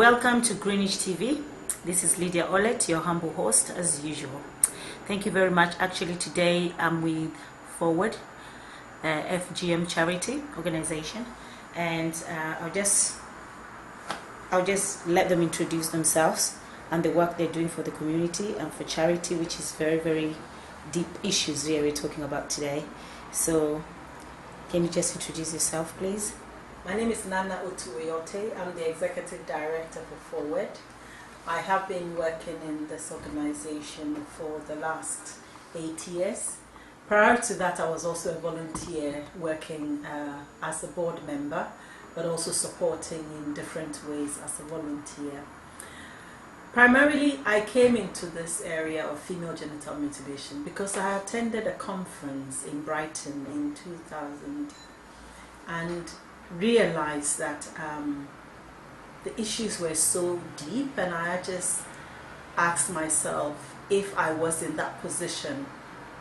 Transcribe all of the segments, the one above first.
Welcome to Greenwich TV. This is Lydia Olet, your humble host as usual. Thank you very much. Actually, today I'm with Forward, FGM charity organization, and I'll just let them introduce themselves and the work they're doing for the community and for charity, which is very, very deep issues here we're talking about today. So, can you just introduce yourself, please? My name is Nana Otuoyote. I'm the Executive Director for Forward. I have been working in this organization for the last 8 years. Prior to that, I was also a volunteer working as a board member, but also supporting in different ways as a volunteer. Primarily, I came into this area of female genital mutilation because I attended a conference in Brighton in 2000 and realized that the issues were so deep, and I just asked myself, if I was in that position,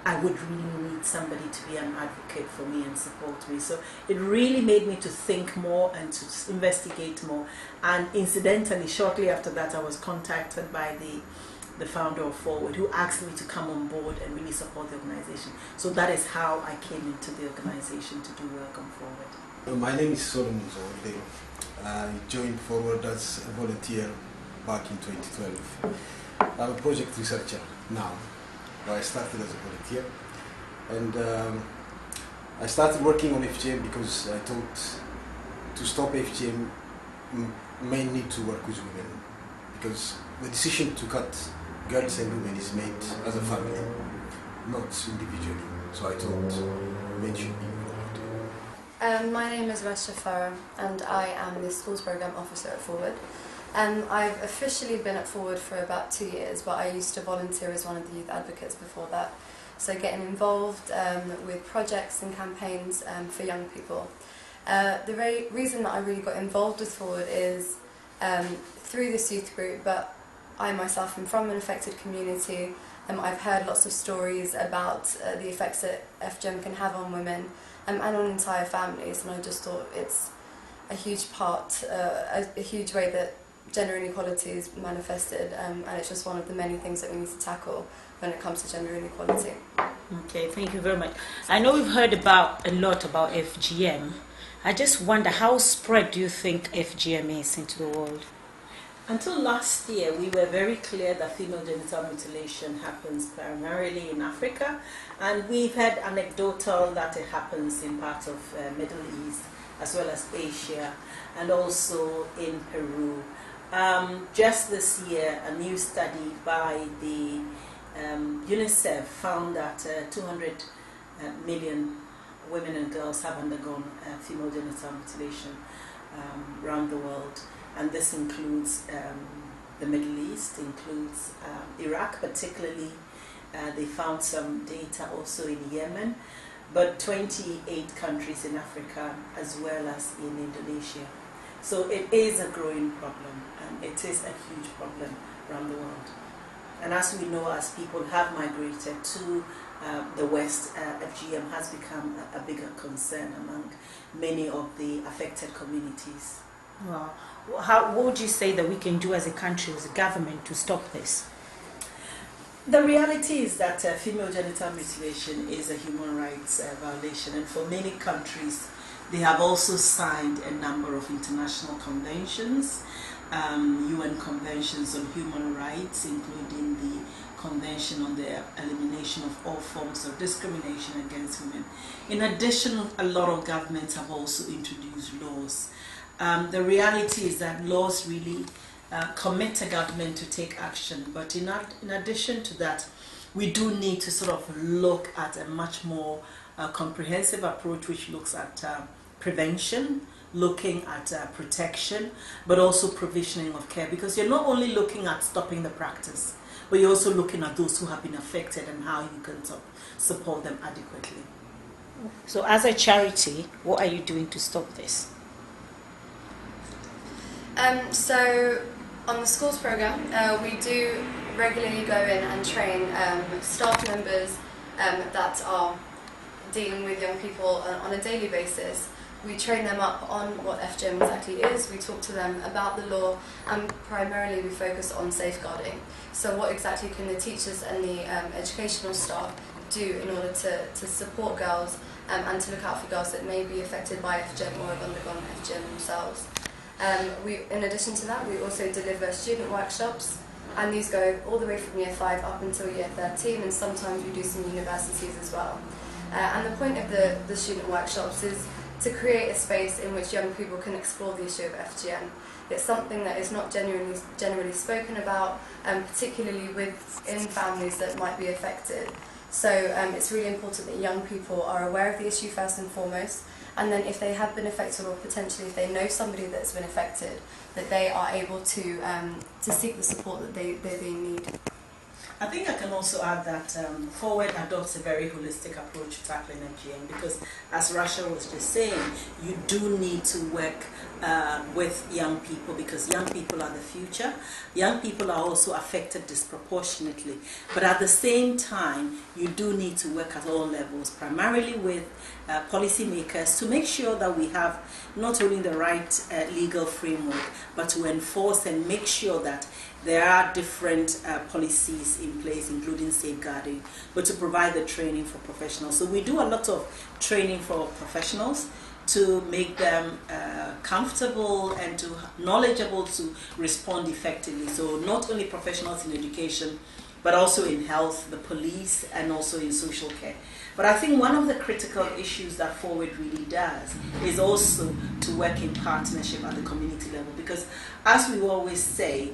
I would really need somebody to be an advocate for me and support me. So it really made me to think more and to investigate more. And incidentally, shortly after that, I was contacted by the founder of Forward, who asked me to come on board and really support the organization. So that is how I came into the organization to do work on Forward. My name is Solomon Zolde. I joined Forward as a volunteer back in 2012. I'm a project researcher now. I started as a volunteer, and I started working on FGM because I thought to stop FGM men need to work with women, because the decision to cut girls and women is made as a family, not individually. So I thought men should be involved. My name is Rasha Farah, and I am the Schools Programme Officer at Forward. I've officially been at Forward for about 2 years, but I used to volunteer as one of the youth advocates before that. So getting involved with projects and campaigns for young people. The reason that I really got involved with Forward is through this youth group, but I myself am from an affected community. I've heard lots of stories about the effects that FGM can have on women and on entire families, and I just thought it's a huge part, a huge way that gender inequality is manifested, and it's just one of the many things that we need to tackle when it comes to gender inequality. Okay, thank you very much. I know we've heard a lot about FGM. I just wonder, how spread do you think FGM is into the world? Until last year, we were very clear that female genital mutilation happens primarily in Africa, and we've had anecdotal that it happens in parts of Middle East as well as Asia, and also in Peru. Just this year, a new study by the UNICEF found that 200 million women and girls have undergone female genital mutilation around the world. And this includes the Middle East, includes Iraq particularly. They found some data also in Yemen, but 28 countries in Africa as well as in Indonesia. So it is a growing problem, and it is a huge problem around the world. And as we know, as people have migrated to the West, FGM has become a bigger concern among many of the affected communities. Wow. What would you say that we can do as a country, as a government, to stop this? The reality is that female genital mutilation is a human rights violation, and for many countries, they have also signed a number of international conventions, UN conventions on human rights, including the Convention on the Elimination of All Forms of Discrimination Against Women. In addition, a lot of governments have also introduced laws. The reality is that laws really commit a government to take action, but in addition to that, we do need to sort of look at a much more comprehensive approach, which looks at prevention, looking at protection, but also provisioning of care, because you're not only looking at stopping the practice, but you're also looking at those who have been affected and how you can support them adequately. So as a charity, what are you doing to stop this? So on the schools programme, we do regularly go in and train staff members that are dealing with young people on a daily basis We train them up on what FGM exactly is, we talk to them about the law, and primarily we focus on safeguarding. So what exactly can the teachers and the educational staff do in order to support girls and to look out for girls that may be affected by FGM or have undergone FGM themselves. In addition to that, we also deliver student workshops, and these go all the way from year 5 up until year 13, and sometimes we do some universities as well. And the point of the student workshops is to create a space in which young people can explore the issue of FGM. It's something that is not generally spoken about, particularly within families that might be affected. So it's really important that young people are aware of the issue first and foremost, and then if they have been affected, or potentially if they know somebody that's been affected, that they are able to seek the support that they need. I think I can also add that Forward adopts a very holistic approach to tackling FGM, because as Rasha was just saying, you do need to work with young people, because young people are the future. Young people are also affected disproportionately, but at the same time you do need to work at all levels, primarily with policymakers, to make sure that we have not only the right legal framework, but to enforce and make sure that there are different policies in place, including safeguarding, but to provide the training for professionals. So we do a lot of training for professionals to make them comfortable and to knowledgeable to respond effectively. So not only professionals in education, but also in health, the police, and also in social care. But I think one of the critical issues that Forward really does is also to work in partnership at the community level, because as we always say,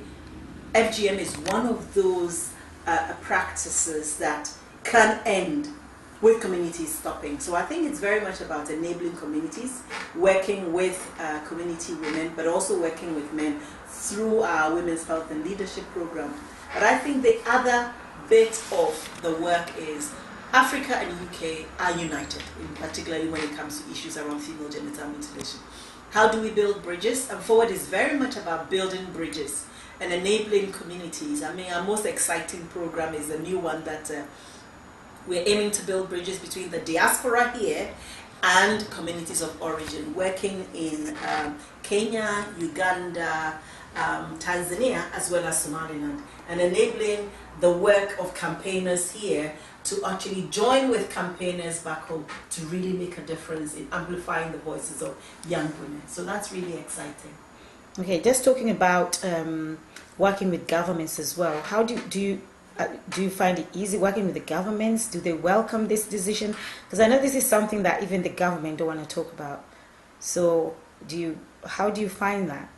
FGM is one of those practices that can end with communities stopping. So I think it's very much about enabling communities, working with community women, but also working with men through our Women's Health and Leadership Program. But I think the other bit of the work is Africa and UK are united, particularly when it comes to issues around female genital mutilation. How do we build bridges? And Forward is very much about building bridges and enabling communities. I mean, our most exciting program is a new one that we're aiming to build bridges between the diaspora here and communities of origin, working in Kenya, Uganda, Tanzania, as well as Somaliland, and enabling the work of campaigners here to actually join with campaigners back home to really make a difference in amplifying the voices of young women. So that's really exciting. Okay, just talking about working with governments as well. How do you find it easy working with the governments? Do they welcome this decision? Because I know this is something that even the government don't want to talk about. So how do you find that?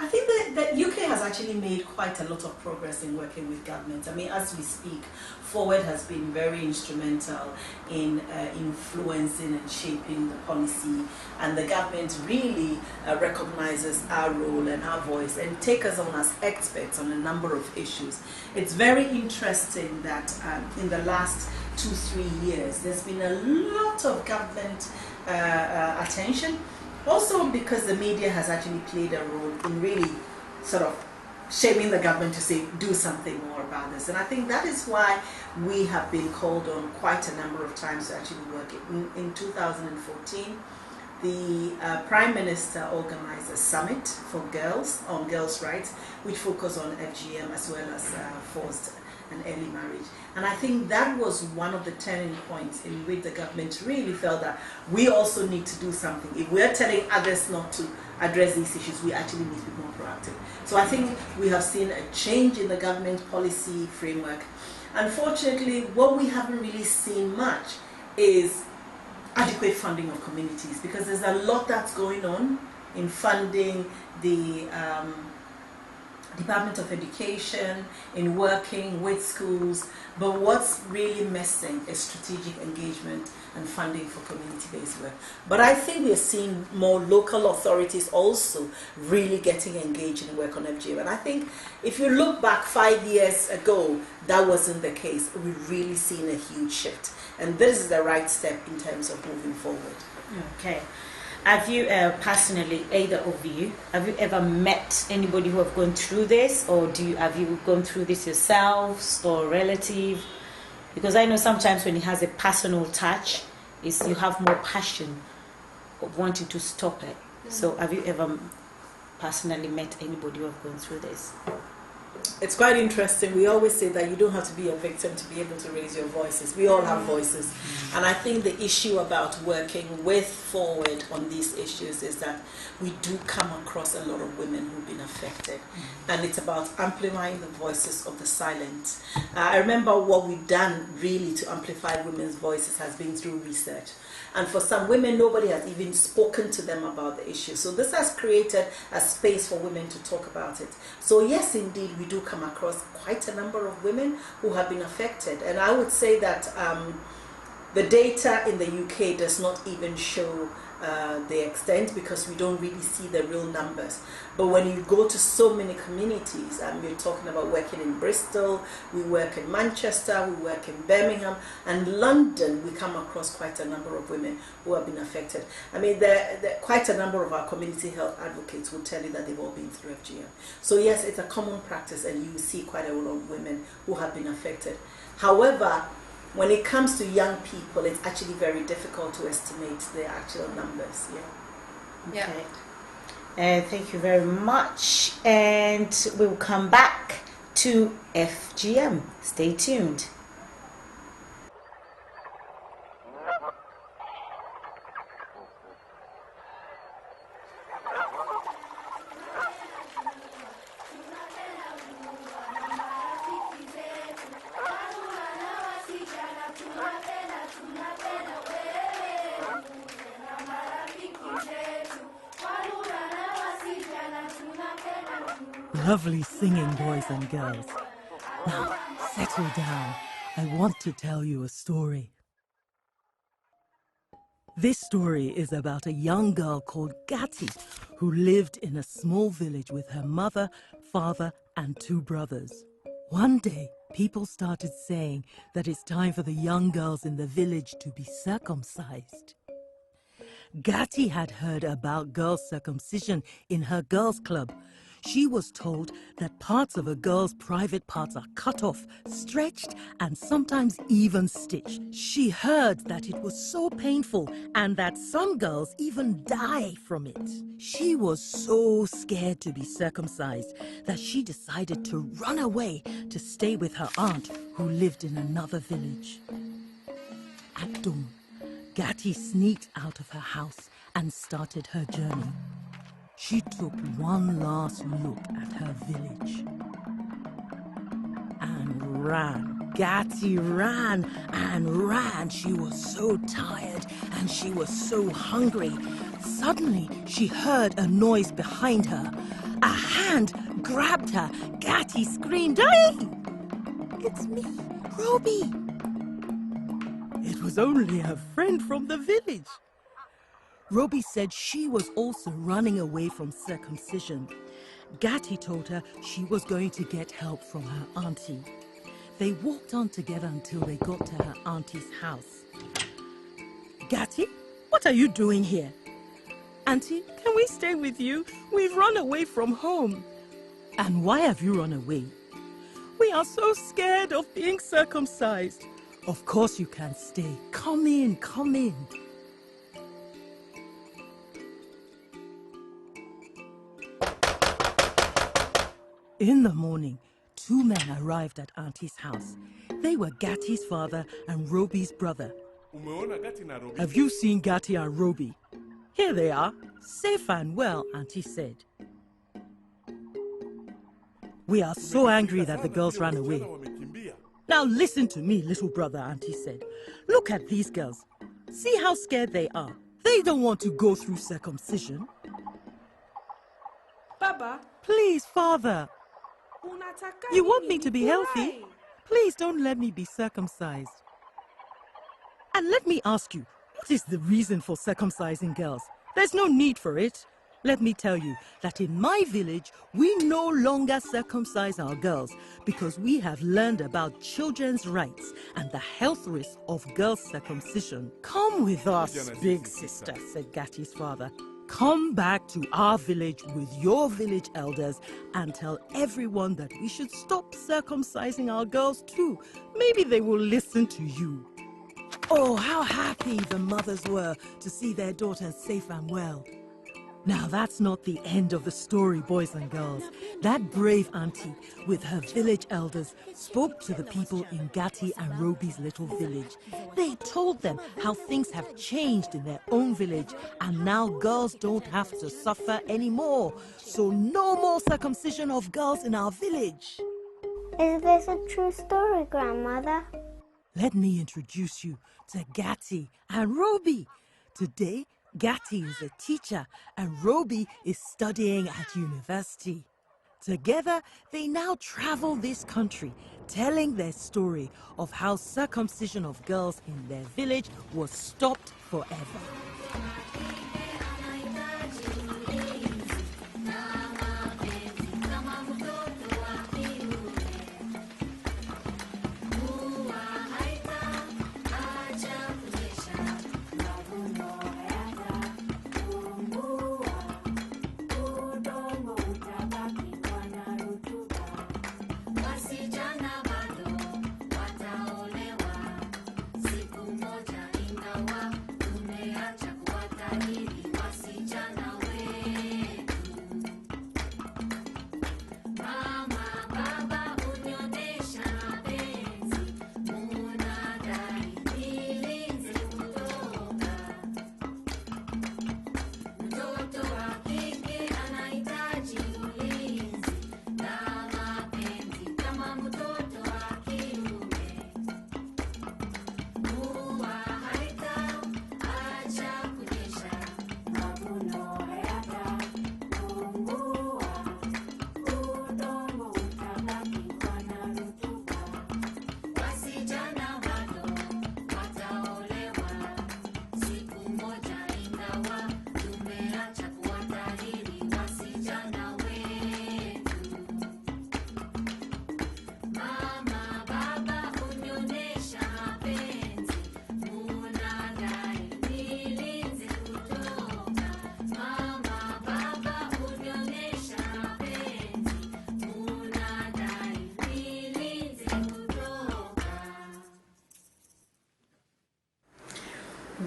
I think that UK has actually made quite a lot of progress in working with governments. I mean, as we speak, Forward has been very instrumental in influencing and shaping the policy, and the government really recognizes our role and our voice and take us on as experts on a number of issues. It's very interesting that in the last 2-3 years, there's been a lot of government attention. Also because the media has actually played a role in really sort of shaming the government to say, do something more about this. And I think that is why we have been called on quite a number of times to actually work. In 2014, the Prime Minister organized a summit for girls on girls' rights, which focused on FGM as well as forced and early marriage. And I think that was one of the turning points in which the government really felt that we also need to do something. If we're telling others not to address these issues, we actually need to be more proactive. So I think we have seen a change in the government policy framework. Unfortunately, what we haven't really seen much is adequate funding of communities, because there's a lot that's going on in funding the Department of Education, in working with schools, but what's really missing is strategic engagement and funding for community-based work. But I think we're seeing more local authorities also really getting engaged in work on FGM. And I think if you look back 5 years ago, that wasn't the case. We've really seen a huge shift. And this is the right step in terms of moving forward. Okay. Have you personally, either of you, have you ever met anybody who have gone through this, or have you gone through this yourselves or relative? Because I know sometimes when it has a personal touch, you have more passion of wanting to stop it. So have you ever personally met anybody who have gone through this? It's quite interesting. We always say that you don't have to be a victim to be able to raise your voices. We all have voices. And I think the issue about working with Forward on these issues is that we do come across a lot of women who've been affected. And it's about amplifying the voices of the silent. I remember what we've done really to amplify women's voices has been through research. And for some women, nobody has even spoken to them about the issue. So this has created a space for women to talk about it. So yes, indeed, we do come across quite a number of women who have been affected. And I would say that the data in the UK does not even show the extent, because we don't really see the real numbers. But when you go to so many communities, we're talking about working in Bristol, we work in Manchester, we work in Birmingham, and London, we come across quite a number of women who have been affected. I mean, quite a number of our community health advocates will tell you that they've all been through FGM. So yes, it's a common practice, and you see quite a lot of women who have been affected. However, when it comes to young people, it's actually very difficult to estimate the actual numbers. Yeah. Okay. Thank you very much. And we'll come back to FGM. Stay tuned. Lovely singing, boys and girls. Now, settle down. I want to tell you a story. This story is about a young girl called Gatti who lived in a small village with her mother, father, and 2 brothers. One day, people started saying that it's time for the young girls in the village to be circumcised. Gatti had heard about girls' circumcision in her girls' club. She was told that parts of a girl's private parts are cut off, stretched, and sometimes even stitched. She heard that it was so painful and that some girls even die from it. She was so scared to be circumcised that she decided to run away to stay with her aunt, who lived in another village. At dawn, Gatti sneaked out of her house and started her journey. She took one last look at her village and ran. Gatti ran and ran. She was so tired and she was so hungry. Suddenly, she heard a noise behind her. A hand grabbed her. Gatti screamed, "Hey! It's me, Roby!" It was only her friend from the village. Roby said she was also running away from circumcision. Gatti told her she was going to get help from her auntie. They walked on together until they got to her auntie's house. "Gatti, what are you doing here?" "Auntie, can we stay with you? We've run away from home." "And why have you run away?" "We are so scared of being circumcised." "Of course you can stay. Come in, come in." In the morning, 2 men arrived at Auntie's house. They were Gatti's father and Roby's brother. "Have you seen Gatti and Roby?" "Here they are, safe and well," Auntie said. "We are so angry that the girls ran away." "Now listen to me, little brother," Auntie said. "Look at these girls. See how scared they are. They don't want to go through circumcision." Baba, "Please, father. You want me to be healthy? Please don't let me be circumcised. And let me ask you, what is the reason for circumcising girls? There's no need for it. Let me tell you that in my village, we no longer circumcise our girls because we have learned about children's rights and the health risks of girls' circumcision." "Come with us, big sister," said Gatti's father. "Come back to our village with your village elders and tell everyone that we should stop circumcising our girls too. Maybe they will listen to you." Oh, how happy the mothers were to see their daughters safe and well. Now, that's not the end of the story, boys and girls. That brave auntie, with her village elders, spoke to the people in Gatti and Roby's little village. They told them how things have changed in their own village, and now girls don't have to suffer anymore. So no more circumcision of girls in our village. Is this a true story, Grandmother? Let me introduce you to Gatti and Roby. Today, Gatti is a teacher and Roby is studying at university. Together, they now travel this country, telling their story of how circumcision of girls in their village was stopped forever.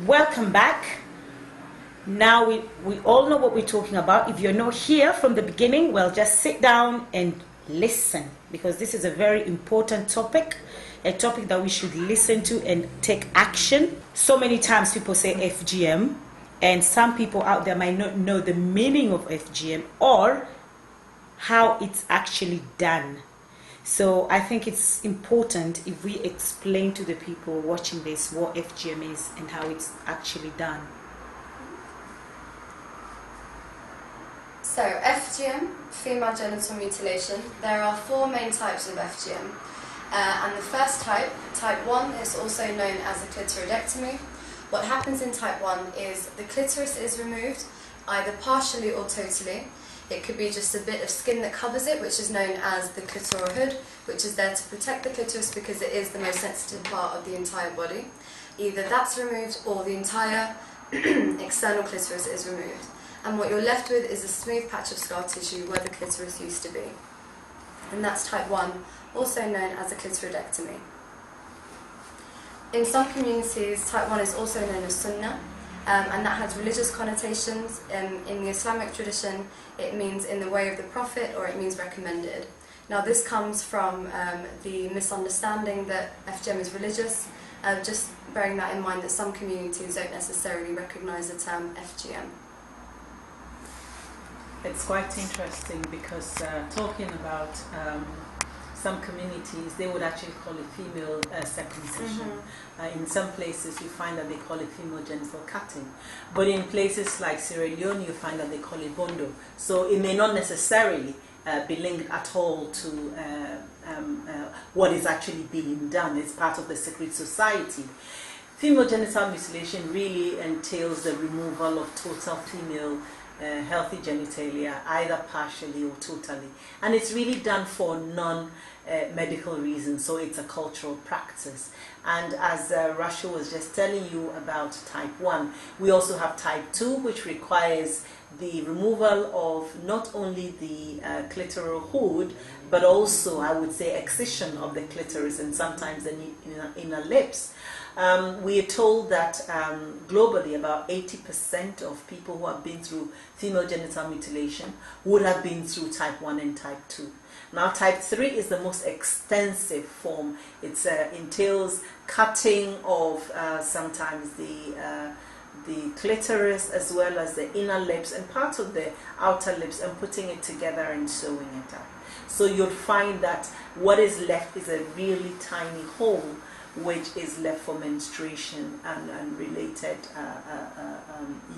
Welcome back. Now we all know what we're talking about. If you're not here from the beginning, well, just sit down and listen, because this is a very important topic, a topic that we should listen to and take action. So many times people say FGM, and some people out there might not know the meaning of FGM or how it's actually done. So I think it's important if we explain to the people watching this what FGM is and how it's actually done. So FGM, female genital mutilation, there are 4 main types of FGM. And the first type, type 1, is also known as a clitoridectomy. What happens in type 1 is the clitoris is removed, either partially or totally. It could be just a bit of skin that covers it, which is known as the clitoral hood, which is there to protect the clitoris because it is the most sensitive part of the entire body. Either that's removed or the entire external clitoris is removed. And what you're left with is a smooth patch of scar tissue where the clitoris used to be. And that's type 1, also known as a clitoridectomy. In some communities, type 1 is also known as sunnah, and that has religious connotations. In the Islamic tradition, it means in the way of the Prophet, or it means recommended. Now this comes from the misunderstanding that FGM is religious, just bearing that in mind that some communities don't necessarily recognise the term FGM. It's quite interesting because talking about some communities, they would actually call it female circumcision. In some places you find that they call it female genital cutting. But in places like Sierra Leone you find that they call it bondo. So it may not necessarily be linked at all to what is actually being done. It's part of the secret society. Female genital mutilation really entails the removal of total female healthy genitalia, either partially or totally, and it's really done for medical reasons, so it's a cultural practice. And as Rasha was just telling you about type 1, we also have type 2, which requires the removal of not only the clitoral hood, but also, I would say, excision of the clitoris and sometimes the inner lips. We are told that globally about 80% of people who have been through female genital mutilation would have been through type 1 and type 2. Now type 3 is the most extensive form. It entails cutting of sometimes the clitoris as well as the inner lips and part of the outer lips and putting it together and sewing it up. So you'll find that what is left is a really tiny hole which is left for menstruation and related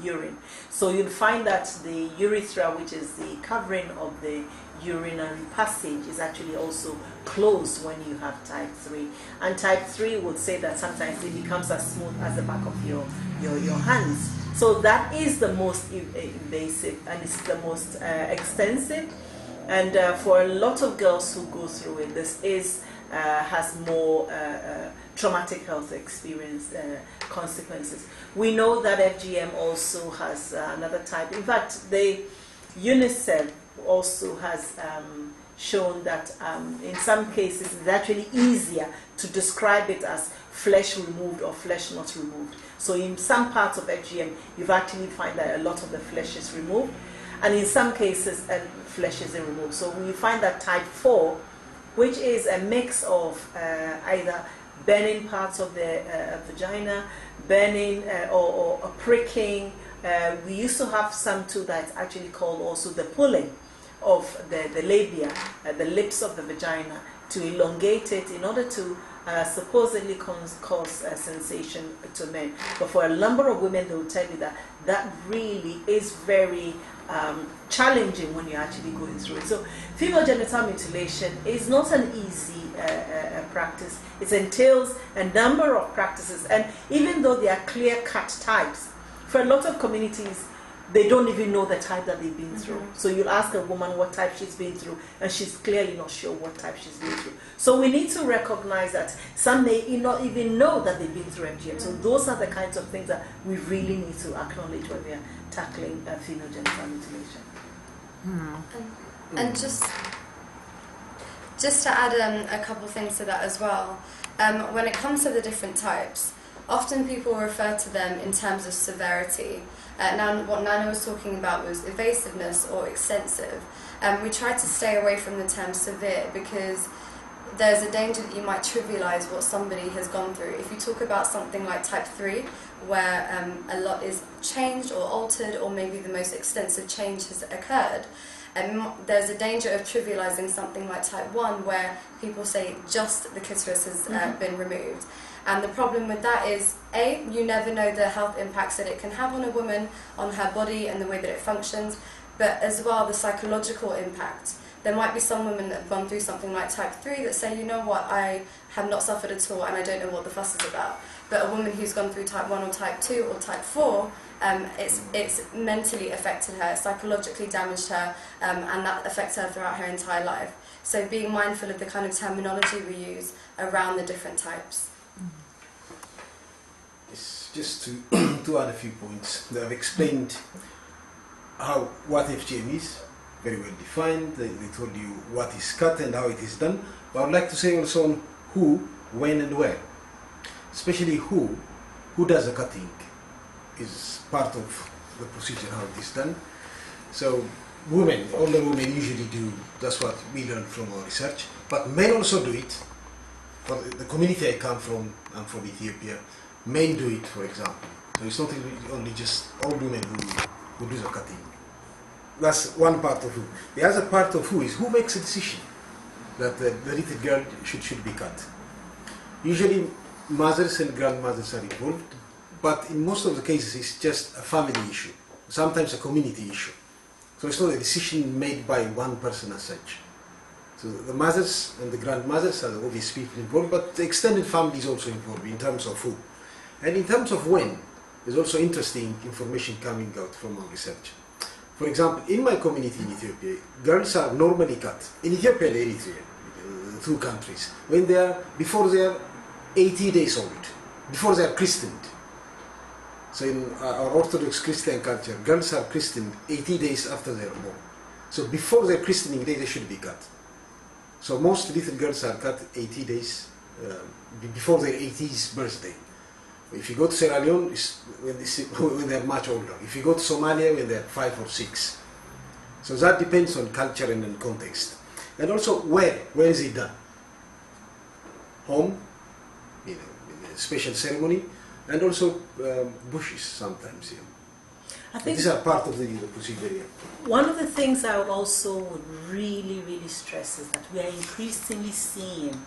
urine. So you'll find that the urethra, which is the covering of the urinary passage, is actually also closed when you have type 3. And type 3 would say that sometimes it becomes as smooth as the back of your hands. So that is the most invasive and it's the most extensive. And for a lot of girls who go through it, this has more traumatic health experience consequences. We know that FGM also has another type. In fact, the UNICEF also has shown that in some cases it's actually easier to describe it as flesh removed or flesh not removed. So in some parts of FGM, you've actually find that a lot of the flesh is removed, and in some cases, flesh isn't removed. So we find that type 4, which is a mix of either burning parts of the vagina, burning or pricking. We used to have some too that's actually called also the pulling of the labia, the lips of the vagina, to elongate it in order to supposedly cause sensation to men. But for a number of women, they will tell you that that really is very challenging when you're actually going through it. So female genital mutilation is not an easy practice. It entails a number of practices, and even though there are clear-cut types, for a lot of communities, they don't even know the type that they've been through. So you'll ask a woman what type she's been through, and she's clearly not sure what type she's been through. So we need to recognize that some may not even know that they've been through FGM. So those are the kinds of things that we really need to acknowledge when we are tackling female genital mutilation. And just to add a couple things to that as well, when it comes to the different types, often people refer to them in terms of severity. Now, what Nana was talking about was evasiveness or extensive. We try to stay away from the term severe because there's a danger that you might trivialize what somebody has gone through. If you talk about something like type 3, where a lot is changed or altered, or maybe the most extensive change has occurred, there's a danger of trivializing something like type 1, where people say just the clitoris has been removed. And the problem with that is, A, you never know the health impacts that it can have on a woman, on her body and the way that it functions, but as well the psychological impact. There might be some women that have gone through something like type 3 that say, you know what, I have not suffered at all and I don't know what the fuss is about. But a woman who's gone through type 1 or type 2 or type 4, it's mentally affected her, psychologically damaged her, and that affects her throughout her entire life. So being mindful of the kind of terminology we use around the different types. Just to add a few points. I've explained what FGM is, very well defined. They told you what is cut and how it is done. But I would like to say also on who, when and where. Especially who does the cutting is part of the procedure, how it is done. So women, older women usually do, that's what we learned from our research. But men also do it. For the community I come from, I'm from Ethiopia, men do it, for example. So it's not only just old women who do the cutting. That's one part of who. The other part of who is who makes a decision that the little girl should be cut. Usually mothers and grandmothers are involved, but in most of the cases it's just a family issue, sometimes a community issue. So it's not a decision made by one person as such. So the mothers and the grandmothers are obvious people involved, but the extended family is also involved in terms of who. And in terms of when, there's also interesting information coming out from our research. For example, in my community in Ethiopia, girls are normally cut. In Ethiopia and Eritrea, two countries. When they are, before they are 80 days old, before they are christened. So in our Orthodox Christian culture, girls are christened 80 days after they are born. So before their christening day, they should be cut. So most little girls are cut 80 days before their 80th birthday. If you go to Sierra Leone, it's when they are much older. If you go to Somalia, when they are 5 or 6. So that depends on culture and context. And also where is it done? Home, in a special ceremony, and also bushes sometimes. Yeah. I think these are part of the procedure. Yeah. One of the things I would also really stress is that we are increasingly seeing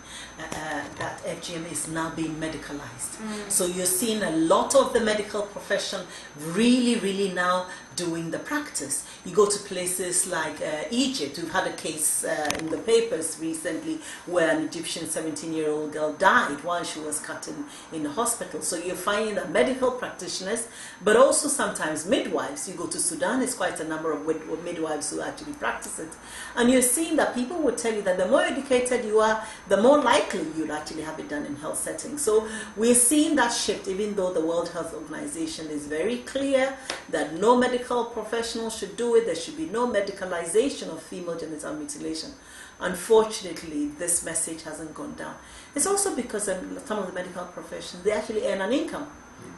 that FGM is now being medicalized. So you're seeing a lot of the medical profession really now doing the practice. You go to places like Egypt. We've had a case in the papers recently where an Egyptian 17-year-old girl died while she was cut in the hospital. So you're finding that medical practitioners, but also sometimes midwives. You go to Sudan, it's quite a number of midwives who actually practice it. And you're seeing that people will tell you that the more educated you are, the more likely you'll actually have it done in health settings. So we're seeing that shift, even though the World Health Organization is very clear that no medical professional should do it. There should be no medicalization of female genital mutilation. Unfortunately, this message hasn't gone down. It's also because some of the medical professions, they actually earn an income.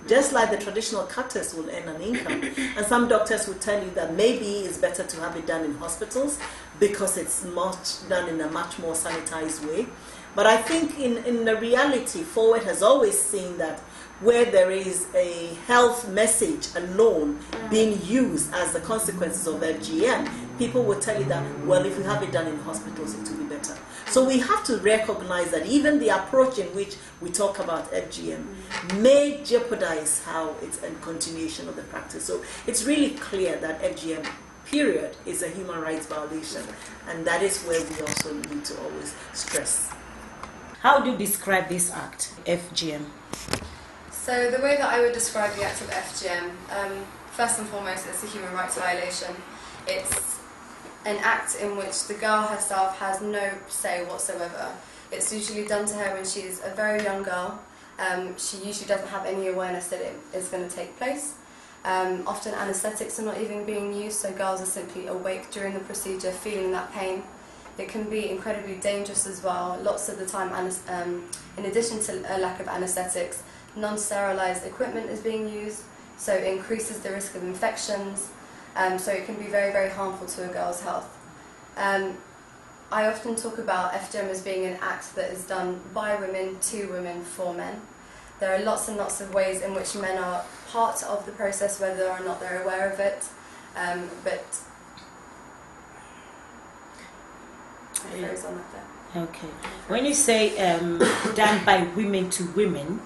Just like the traditional cutters will earn an income. And some doctors will tell you that maybe it's better to have it done in hospitals because it's done in a much more sanitized way. But I think in the reality, Forward has always seen that where there is a health message alone being used as the consequences of FGM, people will tell you that, well, if you have it done in hospitals, it will be better. So we have to recognize that even the approach in which we talk about FGM may jeopardize how it's a continuation of the practice. So it's really clear that FGM, period, is a human rights violation. And that is where we also need to always stress. How do you describe this act, FGM? So the way that I would describe the act of FGM, first and foremost, it's a human rights violation. It's an act in which the girl herself has no say whatsoever. It's usually done to her when she's a very young girl. She usually doesn't have any awareness that it is going to take place. Often anaesthetics are not even being used, so girls are simply awake during the procedure, feeling that pain. It can be incredibly dangerous as well. Lots of the time, in addition to a lack of anaesthetics, non-sterilised equipment is being used, so it increases the risk of infections, so it can be very harmful to a girl's health. I often talk about FGM as being an act that is done by women, to women, for men. There are lots and lots of ways in which men are part of the process, whether or not they're aware of it, but I froze on that there. Okay. When you say done by women to women,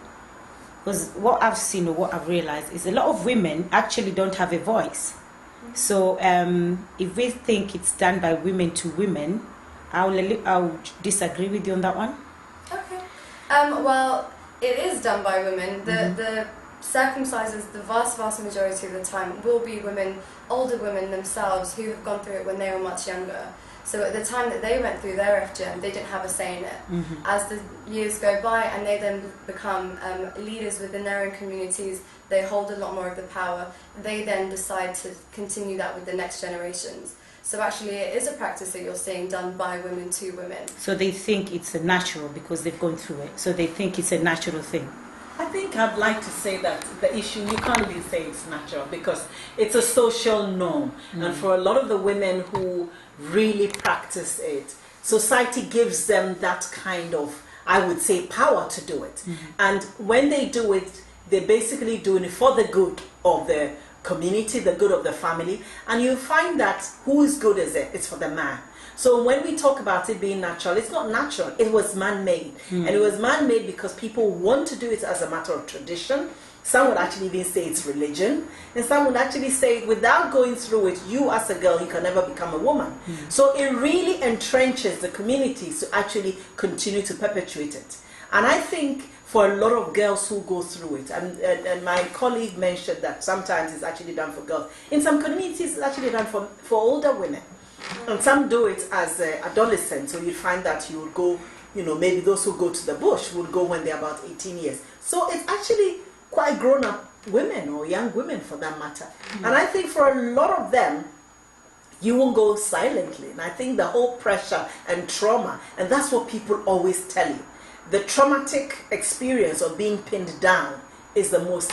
because what I've seen or what I've realized is a lot of women actually don't have a voice. So if we think it's done by women to women, I'll disagree with you on that one. Okay. Well, it is done by women. The circumcisers, the vast majority of the time, will be women, older women themselves, who have gone through it when they were much younger. So at the time that they went through their FGM, they didn't have a say in it. As the years go by and they then become leaders within their own communities, they hold a lot more of the power. They then decide to continue that with the next generations. So actually it is a practice that you're seeing done by women to women. So they think it's a natural because they've gone through it. So they think it's a natural thing. I think I'd like to say that the issue, you can't really say it's natural because it's a social norm. And for a lot of the women who really practice it, society gives them that kind of, I would say, power to do it. And when they do it, they're basically doing it for the good of the community, the good of the family. And you find that whose good is it? It's for the man. So when we talk about it being natural, it's not natural. It was man-made. And it was man-made because people want to do it as a matter of tradition. Some would actually even say it's religion. And some would actually say without going through it, you as a girl, you can never become a woman. So it really entrenches the communities to actually continue to perpetuate it. And I think for a lot of girls who go through it, and my colleague mentioned that sometimes it's actually done for girls. In some communities, it's actually done for older women. And some do it as adolescents, so you find that you will go maybe those who go to the bush would go when they're about 18 years. So it's actually quite grown-up women, or young women for that matter. And I think for a lot of them, you won't go silently. And I think the whole pressure and trauma, and that's what people always tell you, the traumatic experience of being pinned down is the most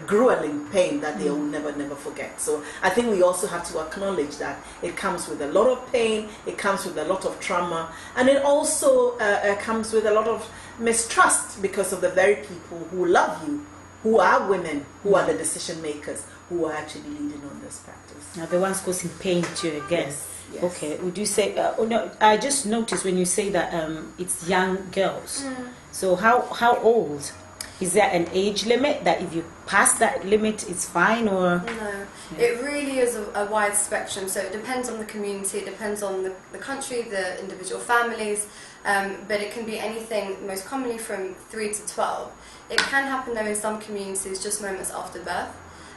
grueling pain that they will never forget. So I think we also have to acknowledge that it comes with a lot of pain, it comes with a lot of trauma, and it also comes with a lot of mistrust because of the very people who love you, who are women, who are the decision makers, who are actually leading on this practice. Now the ones causing pain to you again. Yes. Okay, would you say, no, I just noticed when you say that it's young girls. So how old? Is there an age limit that if you pass that limit it's fine, or? No, it really is a wide spectrum, so it depends on the community, it depends on the country, the individual families, but it can be anything, most commonly from 3 to 12. It can happen though in some communities just moments after birth.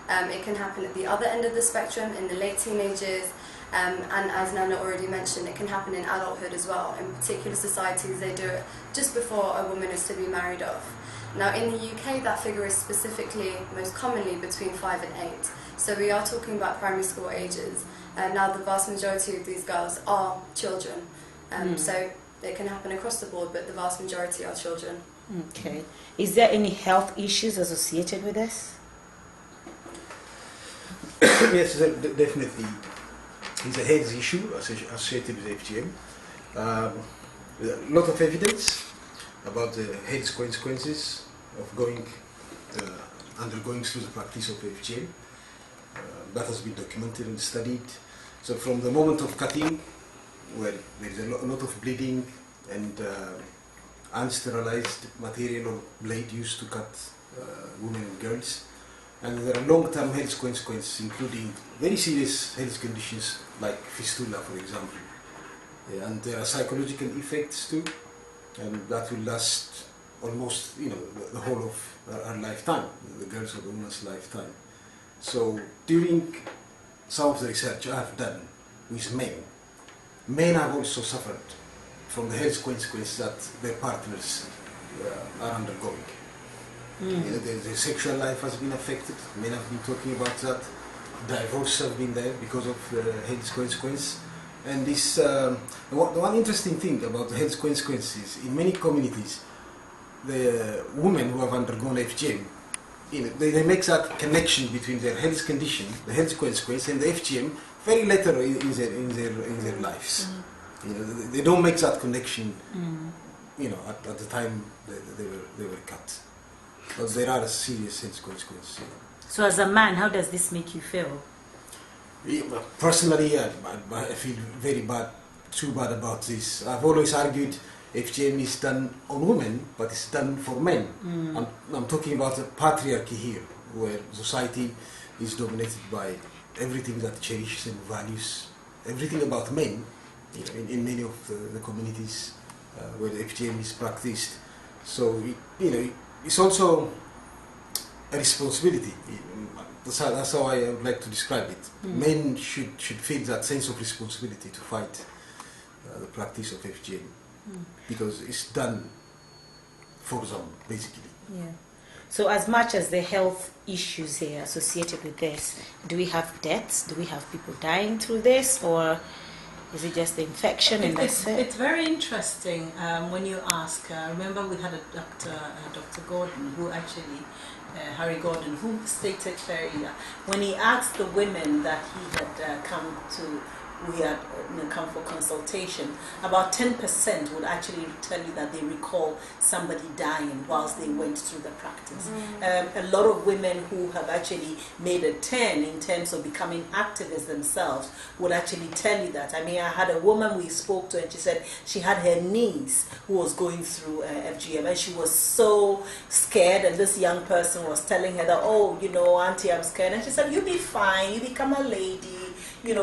It can happen at the other end of the spectrum, in the late teenagers, and as Nana already mentioned, it can happen in adulthood as well. In particular societies, they do it just before a woman is to be married off. Now in the UK, that figure is specifically, most commonly, between 5 and 8. So we are talking about primary school ages. Now the vast majority of these girls are children. So it can happen across the board, but the vast majority are children. Okay. Is there any health issues associated with this? Yes, definitely. It's a health issue associated with FGM. A lot of evidence about the health consequences of undergoing through the practice of FGM. That has been documented and studied. So from the moment of cutting, where there is a lot of bleeding and unsterilized material or blade used to cut women and girls, and there are long-term health consequences, including very serious health conditions like fistula, for example. And there are psychological effects too, and that will last almost, the whole of our lifetime, the girls or the woman's lifetime. So during some of the research I have done with men have also suffered from the health consequences that their partners are undergoing. The sexual life has been affected. Men have been talking about that. Divorce has been there because of the health consequence. And this, the one interesting thing about the health consequences, in many communities, the women who have undergone FGM, they make that connection between their health condition, the health consequence, and the FGM very later in their lives. They don't make that connection, at the time they were cut. But there are serious health consequences. So as a man, how does this make you feel? Personally, I feel very too bad about this. I've always argued FGM is done on women, but it's done for men. I'm talking about a patriarchy here, where society is dominated by everything that cherishes and values everything about men in many of the communities where the FGM is practiced. So, it's also a responsibility. That's how I would like to describe it. Men should feel that sense of responsibility to fight the practice of FGM, because it's done for them, basically. Yeah. So as much as the health issues here associated with this, do we have deaths? Do we have people dying through this? Or is it just the infection and that's it? It's very interesting when you ask. Remember we had a Dr. Gordon, who actually, Harry Gordon, who stated very, when he asked the women that he had come for consultation, about 10% would actually tell you that they recall somebody dying whilst they went through the practice. A lot of women who have actually made a turn in terms of becoming activists themselves would actually tell you that. I mean, I had a woman we spoke to and she said she had her niece who was going through FGM and she was so scared, and this young person was telling her that, oh, auntie, I'm scared. And she said, you'll be fine, you become a lady,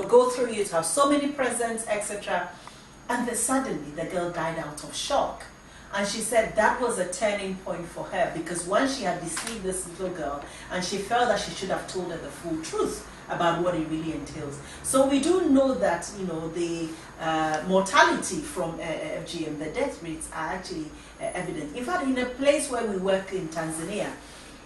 go through it, have so many presents, etc. And then suddenly the girl died out of shock. And she said that was a turning point for her, because once she had deceived this little girl and she felt that she should have told her the full truth about what it really entails. So we do know that, you know, the mortality from FGM, the death rates are actually evident. In fact, in a place where we work in Tanzania,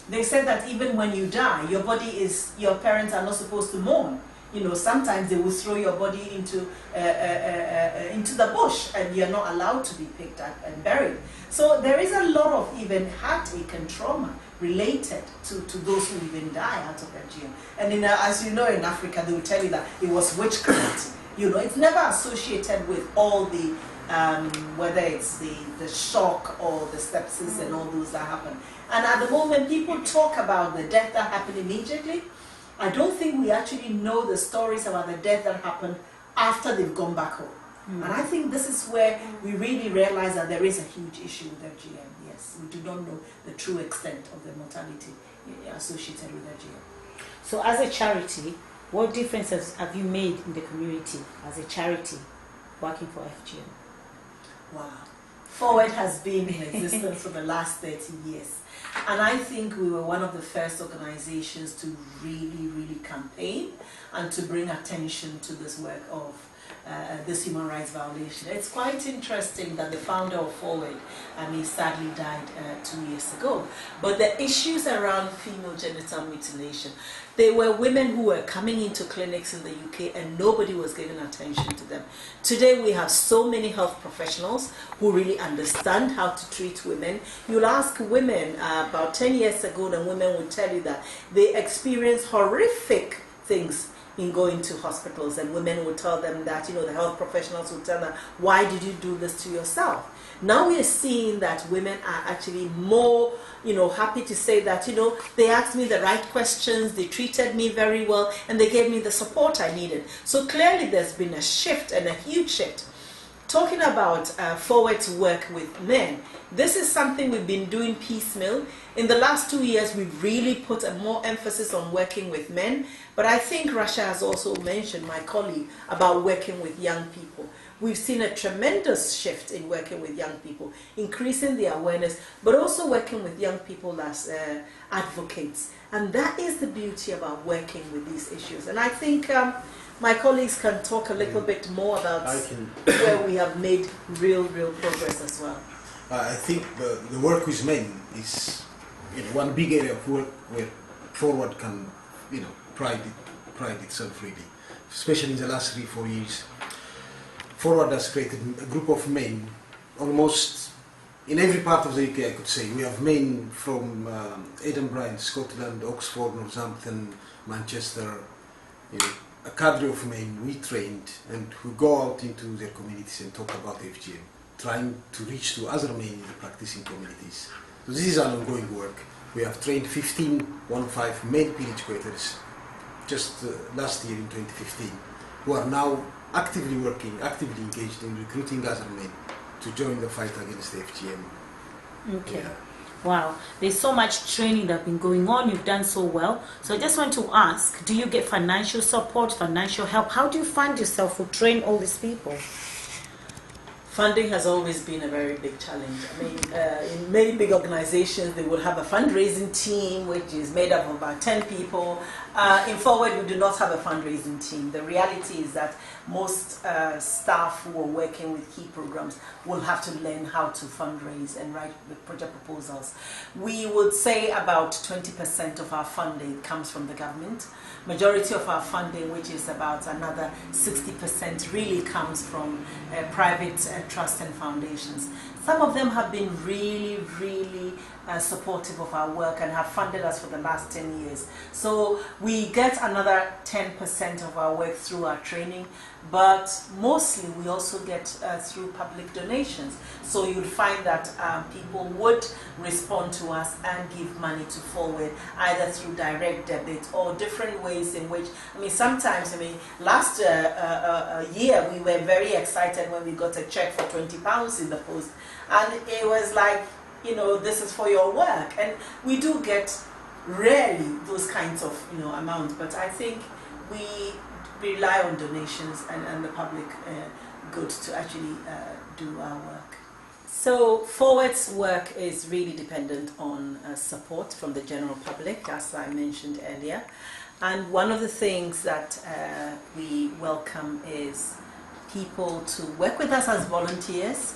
they said that even when you die, your parents are not supposed to mourn. You know, sometimes they will throw your body into the bush, and you're not allowed to be picked up and buried. So there is a lot of even heartache and trauma related to those who even die out of FGM. And as you know, in Africa, they will tell you that it was witchcraft. You know, it's never associated with all the whether it's the shock or the sepsis and all those that happen. And at the moment, people talk about the death that happened immediately. I don't think we actually know the stories about the death that happened after they've gone back home. And I think this is where we really realize that there is a huge issue with FGM. Yes, we do not know the true extent of the mortality associated with FGM. So as a charity, what differences have you made in the community as a charity working for FGM? Wow. Forward has been in existence for the last 30 years. And I think we were one of the first organizations to really campaign and to bring attention to this work of this human rights violation. It's quite interesting that the founder of Forward, he sadly died 2 years ago. But the issues around female genital mutilation, there were women who were coming into clinics in the UK and nobody was giving attention to them. Today we have so many health professionals who really understand how to treat women. You'll ask women about 10 years ago, and women will tell you that they experience horrific things in going to hospitals, and women will tell them that, you know, the health professionals will tell them, why did you do this to yourself? Now we are seeing that women are actually more, you know, happy to say that, you know, they asked me the right questions, they treated me very well, and they gave me the support I needed. So clearly there's been a shift, and a huge shift. Talking about Forward's work with men, this is something we've been doing piecemeal. In the last 2 years, we've really put a more emphasis on working with men. But I think Rasha has also mentioned, my colleague, about working with young people. We've seen a tremendous shift in working with young people, increasing the awareness, but also working with young people as advocates. And that is the beauty about working with these issues. And I think my colleagues can talk a little bit more about where we have made real progress as well. I think the work with men is, you know, one big area of work where Forward can, you know, pride itself really, especially in the last 3-4 years. Forward has created a group of men almost in every part of the UK, I could say. We have men from Edinburgh, Scotland, Oxford, Northampton, Manchester, you know, a cadre of men we trained and who go out into their communities and talk about FGM, trying to reach to other men in the practicing communities. So this is an ongoing work. We have trained 15 male peer educators just last year in 2015, who are now actively working, actively engaged in recruiting other men to join the fight against FGM. Okay. Yeah. Wow, there's so much training that's been going on. You've done so well. So I just want to ask, do you get financial support, financial help? How do you fund yourself to train all these people? Funding has always been a very big challenge. I mean, in many big organizations, they will have a fundraising team which is made up of about 10 people. In Forward, we do not have a fundraising team. The reality is that most staff who are working with key programs will have to learn how to fundraise and write the project proposals. We would say about 20% of our funding comes from the government. Majority of our funding, which is about another 60%, really comes from private trusts and foundations. Some of them have been really supportive of our work and have funded us for the last 10 years. So we get another 10% of our work through our training, but mostly we also get through public donations. So you'll find that people would respond to us and give money to Forward, either through direct debit or different ways in which, I mean, sometimes, I mean, last year we were very excited when we got a check for £20 in the post, and it was like, you know, this is for your work. And we do get rarely those kinds of, you know, amounts, but I think we rely on donations and the public goods to actually do our work. So Forward's work is really dependent on support from the general public, as I mentioned earlier. And one of the things that we welcome is people to work with us as volunteers,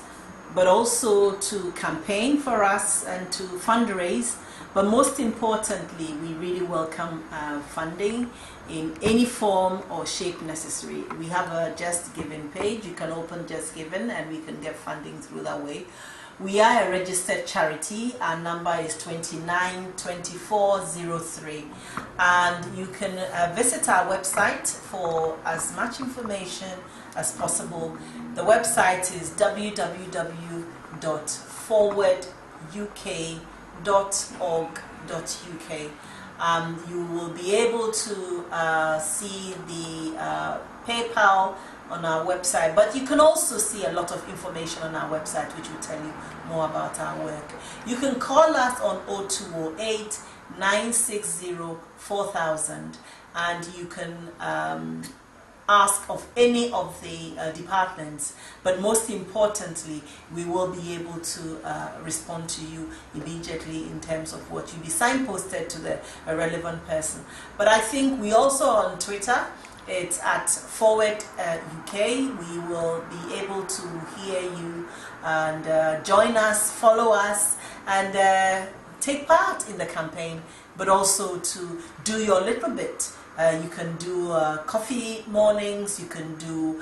but also to campaign for us and to fundraise. But most importantly, we really welcome funding in any form or shape necessary. We have a Just Giving page. You can open Just Giving and we can get funding through that way. We are a registered charity. Our number is 292403. And you can visit our website for as much information as possible. The website is www.forwarduk.org.uk. You will be able to see the PayPal on our website, but you can also see a lot of information on our website which will tell you more about our work. You can call us on 0208 960 4000 and you can ask of any of the departments, but most importantly we will be able to respond to you immediately in terms of what you be signposted to the relevant person. But I think we also on Twitter, it's at Forward UK. We will be able to hear you and join us, follow us, and take part in the campaign, but also to do your little bit. You can do coffee mornings, you can do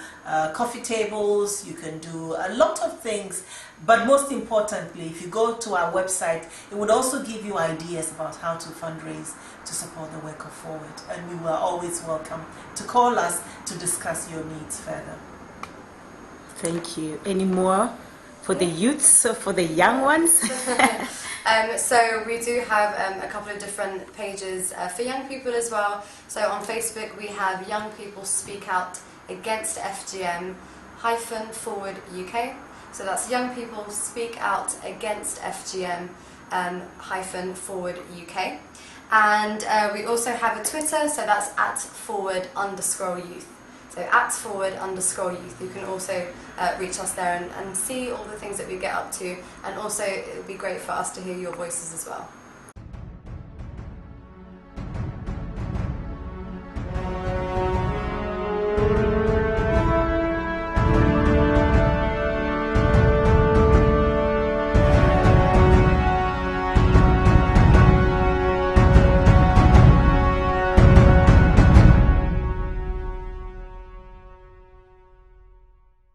coffee tables, you can do a lot of things. But most importantly, if you go to our website, it would also give you ideas about how to fundraise to support the work of Forward. And we are always welcome to call us to discuss your needs further. Thank you. Any more for the youths or for the young ones? So we do have a couple of different pages for young people as well. So on Facebook we have Young People Speak Out Against FGM -Forward UK. So that's Young People Speak Out Against FGM -Forward UK. And we also have a Twitter, so that's @forward_youth. So @forward_youth. You can also reach us there and see all the things that we get up to, and also it would be great for us to hear your voices as well.